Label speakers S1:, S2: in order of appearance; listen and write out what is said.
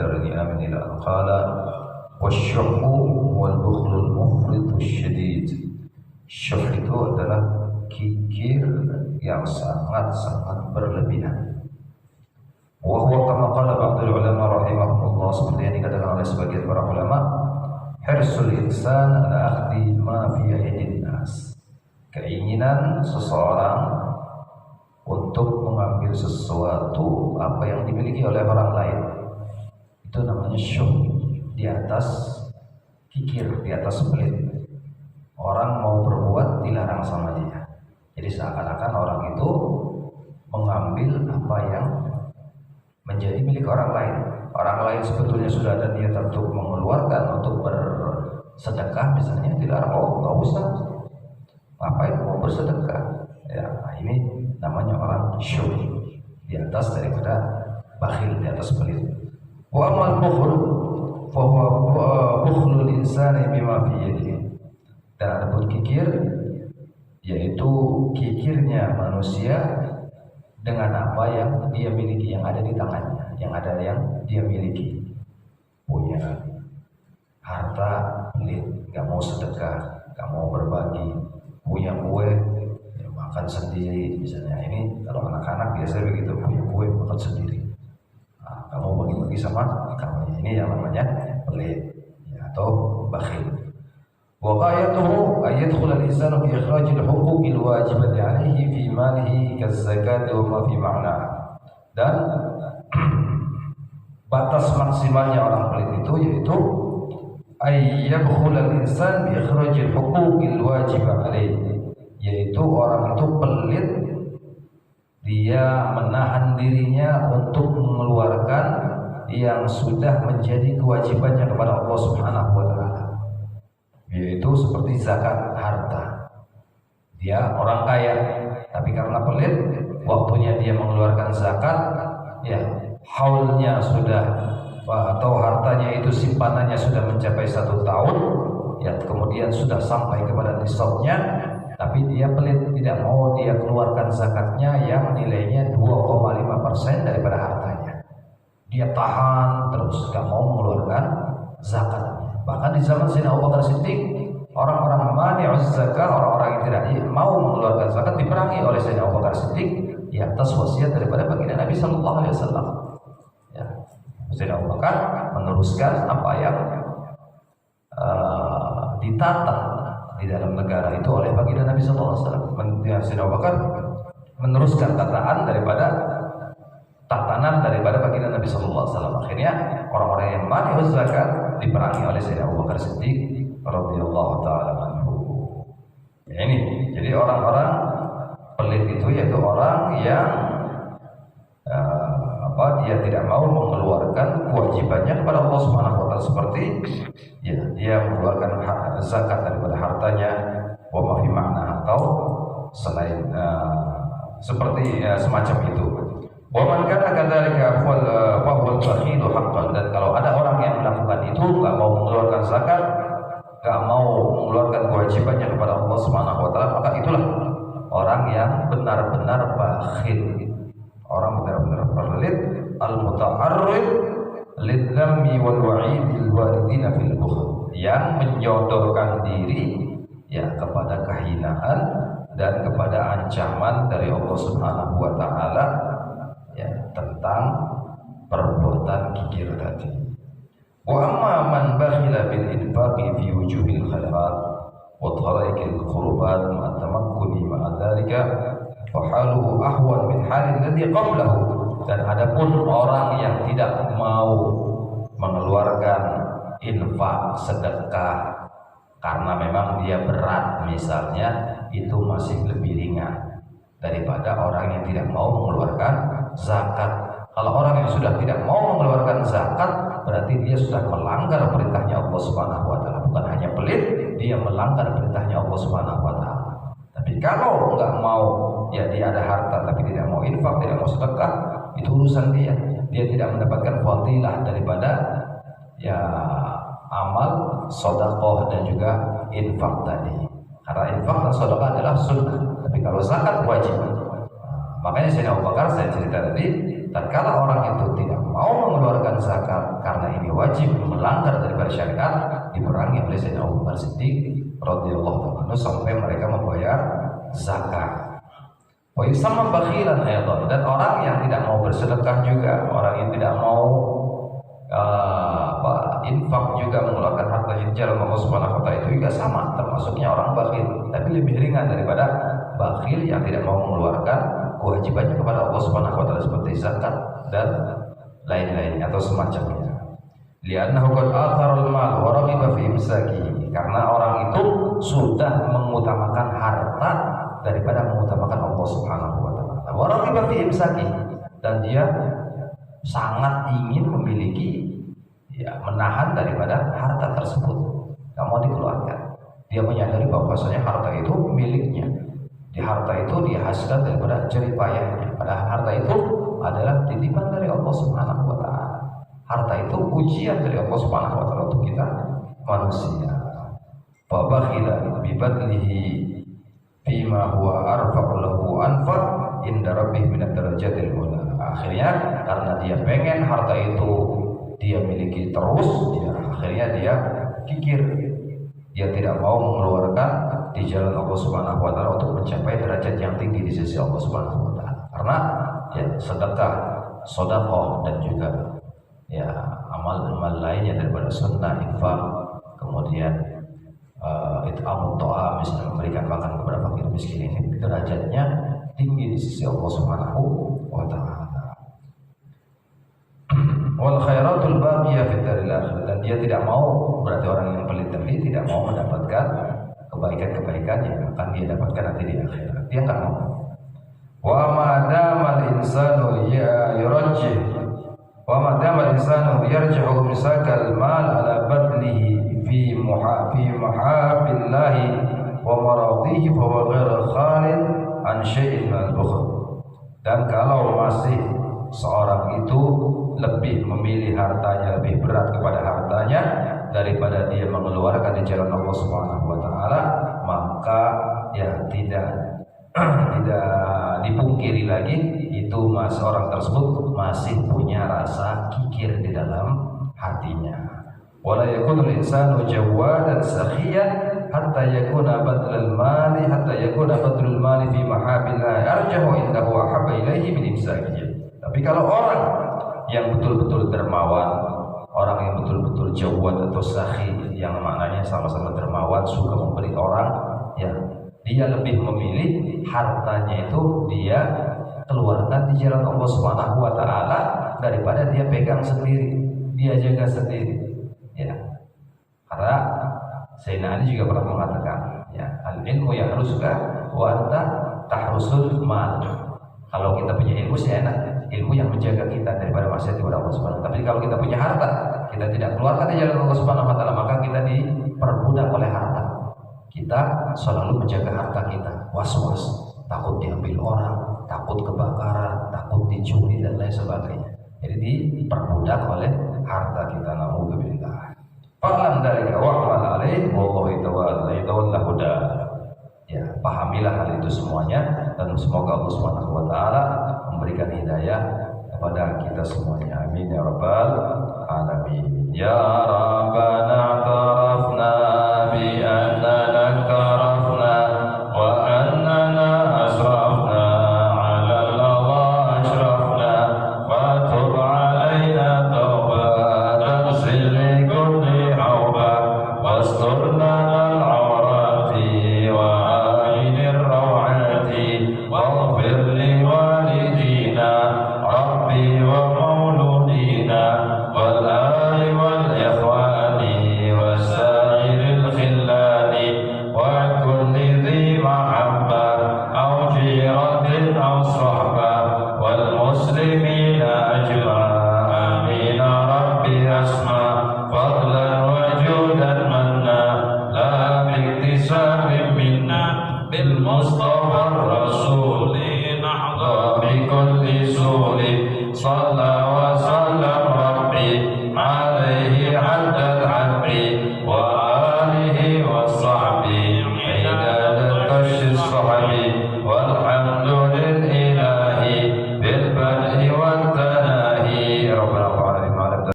S1: الدارمي آمن إلى أن قال والشح هو البخل المفرط الشديد. Syuh itu adalah kikir yang sangat-sangat berlebihan. Wa huwa kama qala ba'dul ulama rahimahumullah, seperti yang dikatakan oleh sebagian para ulama, hirsul insan ala akhdi ma fi aydin nas. Keinginan seseorang untuk mengambil sesuatu apa yang dimiliki oleh orang lain, itu namanya syuh. Di atas kikir, di atas pelit. Orang mau berbuat dilarang sama dia. Jadi seakan-akan orang itu mengambil apa yang menjadi milik orang lain. Orang lain sebetulnya sudah ada niat untuk mengeluarkan, untuk bersedekah misalnya, dilarang. Oh, nggak usah. Ngapain mau bersedekah? Ya, nah ini namanya orang syuh, di atas daripada bakhil, di atas pelit. Wa amal bukhl fa huwa bukhlul insani bima fi yadihi. Dan adapun kikir, yaitu kikirnya manusia dengan apa yang dia miliki, yang ada di tangannya, yang dia miliki. Punya harta pelit, nggak mau sedekah, nggak mau berbagi. Punya kue, ya makan sendiri misalnya. Ini kalau anak-anak biasanya begitu, punya kue makan sendiri. Nah, kamu bagi-bagi sama kamu. Ini yang namanya pelit, ya, atau bakhil. وغايته أن يدخل الإنسان في إخراج الحقوق الواجبة عليه في ماله كالزكاة وما في معناها. Dan batas maksimalnya orang pelit itu yaitu ay yadkhul al-insan bi ikhraj al-huquq al-wajibah alayhi, yaitu orang itu pelit, dia menahan dirinya untuk mengeluarkan yang sudah menjadi kewajibannya kepada Allah Subhanahu wa taala, yaitu seperti zakat harta. Dia orang kaya, tapi karena pelit, waktunya dia mengeluarkan zakat, ya haulnya sudah, atau hartanya itu simpanannya sudah mencapai 1 tahun, ya kemudian sudah sampai kepada nisabnya, tapi dia pelit, tidak mau dia keluarkan zakatnya yang nilainya 2,5% daripada hartanya. Dia tahan terus, gak mau mengeluarkan zakat. Bahkan di zaman Sayyidina Abu Bakar Siddiq, orang-orang mani'uz zakah, orang-orang yang tidak mau mengeluarkan zakat, diperangi oleh Sayyidina Abu Bakar Siddiq, ya atas wasiat daripada baginda Nabi sallallahu alaihi wasallam. Ya, Sayyidina Abu Bakar meneruskan apa yang ditata di dalam negara itu oleh baginda Nabi sallallahu alaihi wasallam. Sayyidina Abu Bakar meneruskan tatanan daripada baginda Nabi sallallahu alaihi wasallam. Akhirnya orang-orang yang mani'uz zakat diperangi oleh Sayyidina Abu Bakar Siddiq radhiyallahu taala anhu. Ya, ini jadi orang-orang pelit itu yaitu orang yang dia tidak mau mengeluarkan kewajibannya kepada Allah Subhanahu wa taala, seperti ya dia mengeluarkan zakat daripada hartanya, wa ma fi ma'na, atau selain seperti semacam itu. Wa man kana kadzalika fa huwa al-bakhil haqqan. Dan kalau ada orang yang melakukan itu, enggak mau mengeluarkan zakat, enggak mau mengeluarkan kewajibannya kepada Allah Subhanahu wa taala, maka itulah orang yang benar-benar bakhil. Orang benar-benar pelit, al-muta'arrid lidz-dzammi wal wa'id lil walidina fil bukhl, yang menyodorkan diri ya kepada kehinaan dan kepada ancaman dari Allah Subhanahu wa taala ya tentang perbuatan kikir tadi. Wa amma man bakhila bil infaqi fi wujuhil khairat wa tariqil qurbat ma tamakkuni ma dzalika fa haluhu ahwan min halil ladzi qablahu. Dan adapun orang yang tidak mau mengeluarkan infak sedekah karena memang dia berat misalnya, itu masih lebih ringan daripada orang yang tidak mau mengeluarkan zakat. Kalau orang yang sudah tidak mau mengeluarkan zakat, berarti dia sudah melanggar perintahnya Allah Subhanahu wa taala. Bukan hanya pelit, dia melanggar perintahnya Allah Subhanahu wa taala. Tapi kalau enggak mau, ya dia ada harta tapi tidak mau infak, tidak mau sedekah, itu urusan dia. Dia tidak mendapatkan fadilah daripada ya amal sedekah dan juga infak tadi. Karena infak dan sedekah adalah sunnah, tapi kalau zakat wajib. Makanya Sayyidina Abu Bakar, saya cerita tadi, tatkala orang itu tidak mau mengeluarkan zakat karena wajib melanggar daripada syariat diperangi oleh Sayyidina Abu Bakar Siddiq radhiyallahu anhu sampai mereka membayar zakat. Wa yusamma bakhilan aydan, dan orang yang tidak mau bersedekah juga, orang yang tidak mau infak juga, mengeluarkan harta di jalan Allah Subhanahu wa taala, itu juga sama, termasuknya orang bakhil, tapi lebih ringan daripada bakhil yang tidak mau mengeluarkan kewajibannya kepada Allah Subhanahu wa taala seperti zakat dan lain-lainnya atau semacamnya. Li'annahu qad atharul mal wa raghiba fi imsaki, karena orang itu sudah mengutamakan harta daripada mengutamakan Allah Subhanahu wa taala. Wa raghiba fi imsaki, dan dia sangat ingin memiliki, menahan daripada harta tersebut, tidak mau dikeluarkan. Dia menyadari bahwasanya harta itu miliknya, di harta itu dia hasilkan daripada jerih payahnya, padahal harta itu adalah titipan dari Allah Subhanahu wa taala. Harta itu ujian dari Allah Subhanahu wa taala untuk kita manusia. Fa bakhila bi badlihi fima huwa arfa'u lahu anfa' inda rabbih min ad-darajatil ula. Akhirnya karena dia pengen harta itu dia miliki terus, akhirnya dia kikir, dia tidak mau mengeluarkan di jalan Allah Subhanahu wa taala untuk mencapai derajat yang tinggi di sisi Allah Subhanahu wa taala. Karena sedekah, sedekah, dan juga amal-amal lainnya daripada sunnah, infak, kemudian it'amut ta'am, misalnya memberikan makan kepada fakir miskin, ini derajatnya tinggi di sisi Allah Subhanahu wa taala. Wal khairatul baqiyah fid daril akhir, dan dia tidak mau, berarti orang yang pelit tadi tidak mau mendapatkan kebaikan-kebaikan yang akan dia dapatkan nanti di akhirat. Dia enggak mau. Wa ma damal insanu yurajjih wa ma damal insanu yarji'u misakal mal ala badlihi fi mahabbillahi wa maradihi fa huwa ghairu khalid an syai'in min al-bukhl. Dan kalau masih seorang itu lebih memilih hartanya, lebih berat kepada hartanya daripada dia mengeluarkan di jalan Allah Subhanahu wa taala, maka tidak dipungkiri lagi itu orang tersebut masih punya rasa kikir di dalam hatinya. Wala yakunul insanu jawadan sakhiyan hatta yakuna badlul mali fi mahabbillah arjahu indahu ahabba ilaihi min imsakihi. Tapi kalau orang yang betul-betul dermawan, orang yang betul-betul jawad atau sakhi, yang maknanya sama-sama dermawan, suka memberi orang, dia lebih memilih hartanya itu dia keluarkan di jalan Allah Subhanahu wa taala daripada dia pegang sendiri, dia jaga sendiri. Karena Sayyidina Ali juga pernah mengatakan, al-ilmu yahrusuka wa anta tahrusul mal. Kalau kita punya ilmu sih enak, ilmu yang menjaga kita daripada maksiat kepada Allah Subhanahu wa taala. Tapi kalau kita punya harta, kita tidak keluarkan di jalan Allah Subhanahu wa taala, maka kita diperbudak oleh harta. Kita selalu menjaga harta kita, was-was, takut diambil orang, takut kebakaran, takut dicuri dan lain sebagainya. Jadi diperbudak oleh harta kita. Naudzubillah. Fa'lam dzalika wa'mal 'alaihi wallahu yatawalla huda. Pahamilah hal itu semuanya, dan semoga Allah Subhanahu wa taala memberikan hidayah kepada kita semuanya. Amin ya rabbal alamin. Ya rabbana tarafna bi annana tarafna wa annana asrafna 'ala Allah ashrafna wa tub 'alaina tawbatan silli kulli hawba wasturna al-'awrati wa واغفر لوالدينا ربي ومولودينا